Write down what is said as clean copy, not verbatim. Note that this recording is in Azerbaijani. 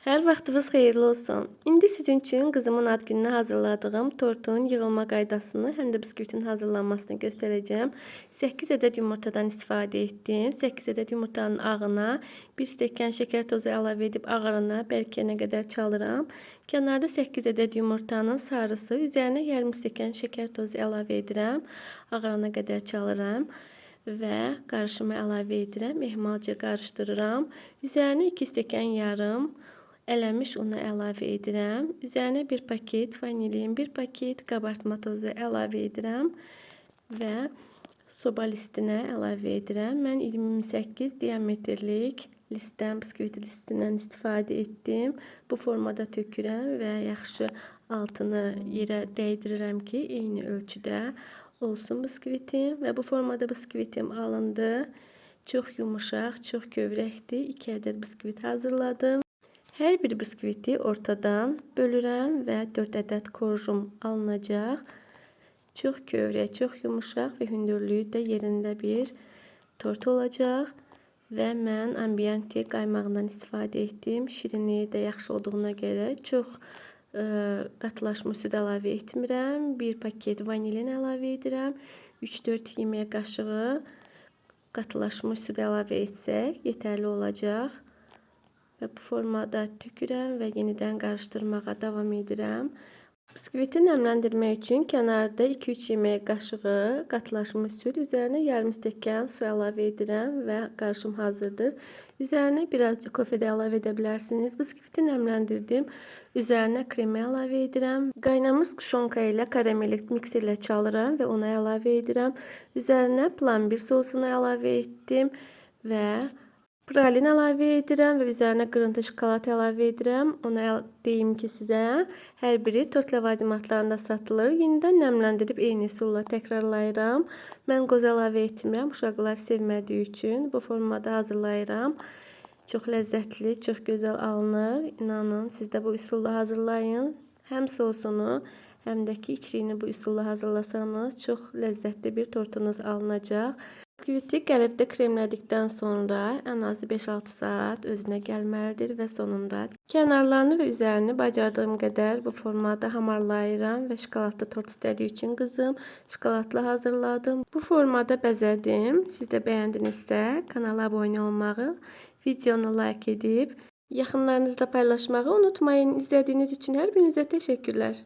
Hər vaxtınız xeyirli olsun. İndi sizin üçün qızımın ad gününə hazırladığım tortun yığılma qaydasını, həm də biskvitin hazırlanmasını göstərəcəm. 8 ədəd yumurtadan istifadə etdim. 8 ədəd yumurtanın ağına 1 stəkan şəkər tozu əlavə edib ağarına bərkiyənə qədər çalıram. Kənarda 8 ədəd yumurtanın sarısı, üzərinə yarım stəkan şəkər tozu əlavə edirəm. Ağarana qədər çalıram və qarışımı əlavə edirəm. Ehmalca qarışdırıram. Üzərinə 2 stəkan yarım ələmiş unu əlavə edirəm. Üzərinə 1 paket vanilin, 1 paket qabartma tozu əlavə edirəm və soba listinə əlavə edirəm. Mən 28 diametrlik listdən, biskvit listindən istifadə etdim. Bu formada tökürəm və yaxşı altını yerə dəydirirəm ki, eyni ölçüdə olsun biskvitim və bu formada biskvitim alındı. Çox yumuşaq, çox kövrəkdir. 2 ədəd biskvit hazırladım. Hər bir biskviti ortadan bölürəm və 4 ədəd korjum alınacaq. Çox kövrək, çox yumuşaq və hündürlüyü də yerində bir tort olacaq. Və mən ambiyanti qaymağından istifadə etdim. Şirinliyi də yaxşı olduğuna görə çox qatılaşmış süd əlavə etmirəm. 1 paket vanilin əlavə edirəm. 3-4 yemək qaşığı qatılaşmış süd əlavə etsək yetərli olacaq. Və bu formada tökürəm və yenidən qarışdırmağa davam edirəm. Biskviti nəmləndirmək üçün kənarda 2-3 yemək qaşığı qatılaşmış süd, üzərinə yarım stəkan su əlavə edirəm və qarışım hazırdır. Üzərinə birazcık kofe də əlavə edə bilərsiniz. Biskviti nəmləndirdim. Üzərinə kremi əlavə edirəm. Qaynamış kuşonka ilə karamelli mikser ilə çalıram və ona əlavə edirəm. Üzərinə plambir sosunu əlavə etdim və pralin əlavə edirəm və üzərinə qırıntı şokolad əlavə edirəm. Ona deyim ki, sizə hər biri tort ləvazimatlarında satılır. Yenidən nəmləndirib eyni üsulla təkrarlayıram. Mən qoz əlavə etmirəm, uşaqlar sevmədiyi üçün bu formada hazırlayıram. Çox ləzzətli, çox gözəl alınır. İnanın, siz də bu üsulla hazırlayın. Həm sosunu, həm də ki, içliyini bu üsulla hazırlasanız çox ləzzətli bir tortunuz alınacaq. Biskviti qəlibdə kremlədikdən sonra ən azı 5-6 saat özünə gəlməlidir və sonunda kənarlarını və üzərini bacardığım qədər bu formada hamarlayıram və şokoladlı tort istədiyi üçün qızım şokoladlı hazırladım. Bu formada bəzədim. Siz də bəyəndinizsə kanala abunə olmağı, videonu like edib yaxınlarınızla paylaşmağı unutmayın. İzlədiyiniz üçün hər birinizə təşəkkürlər.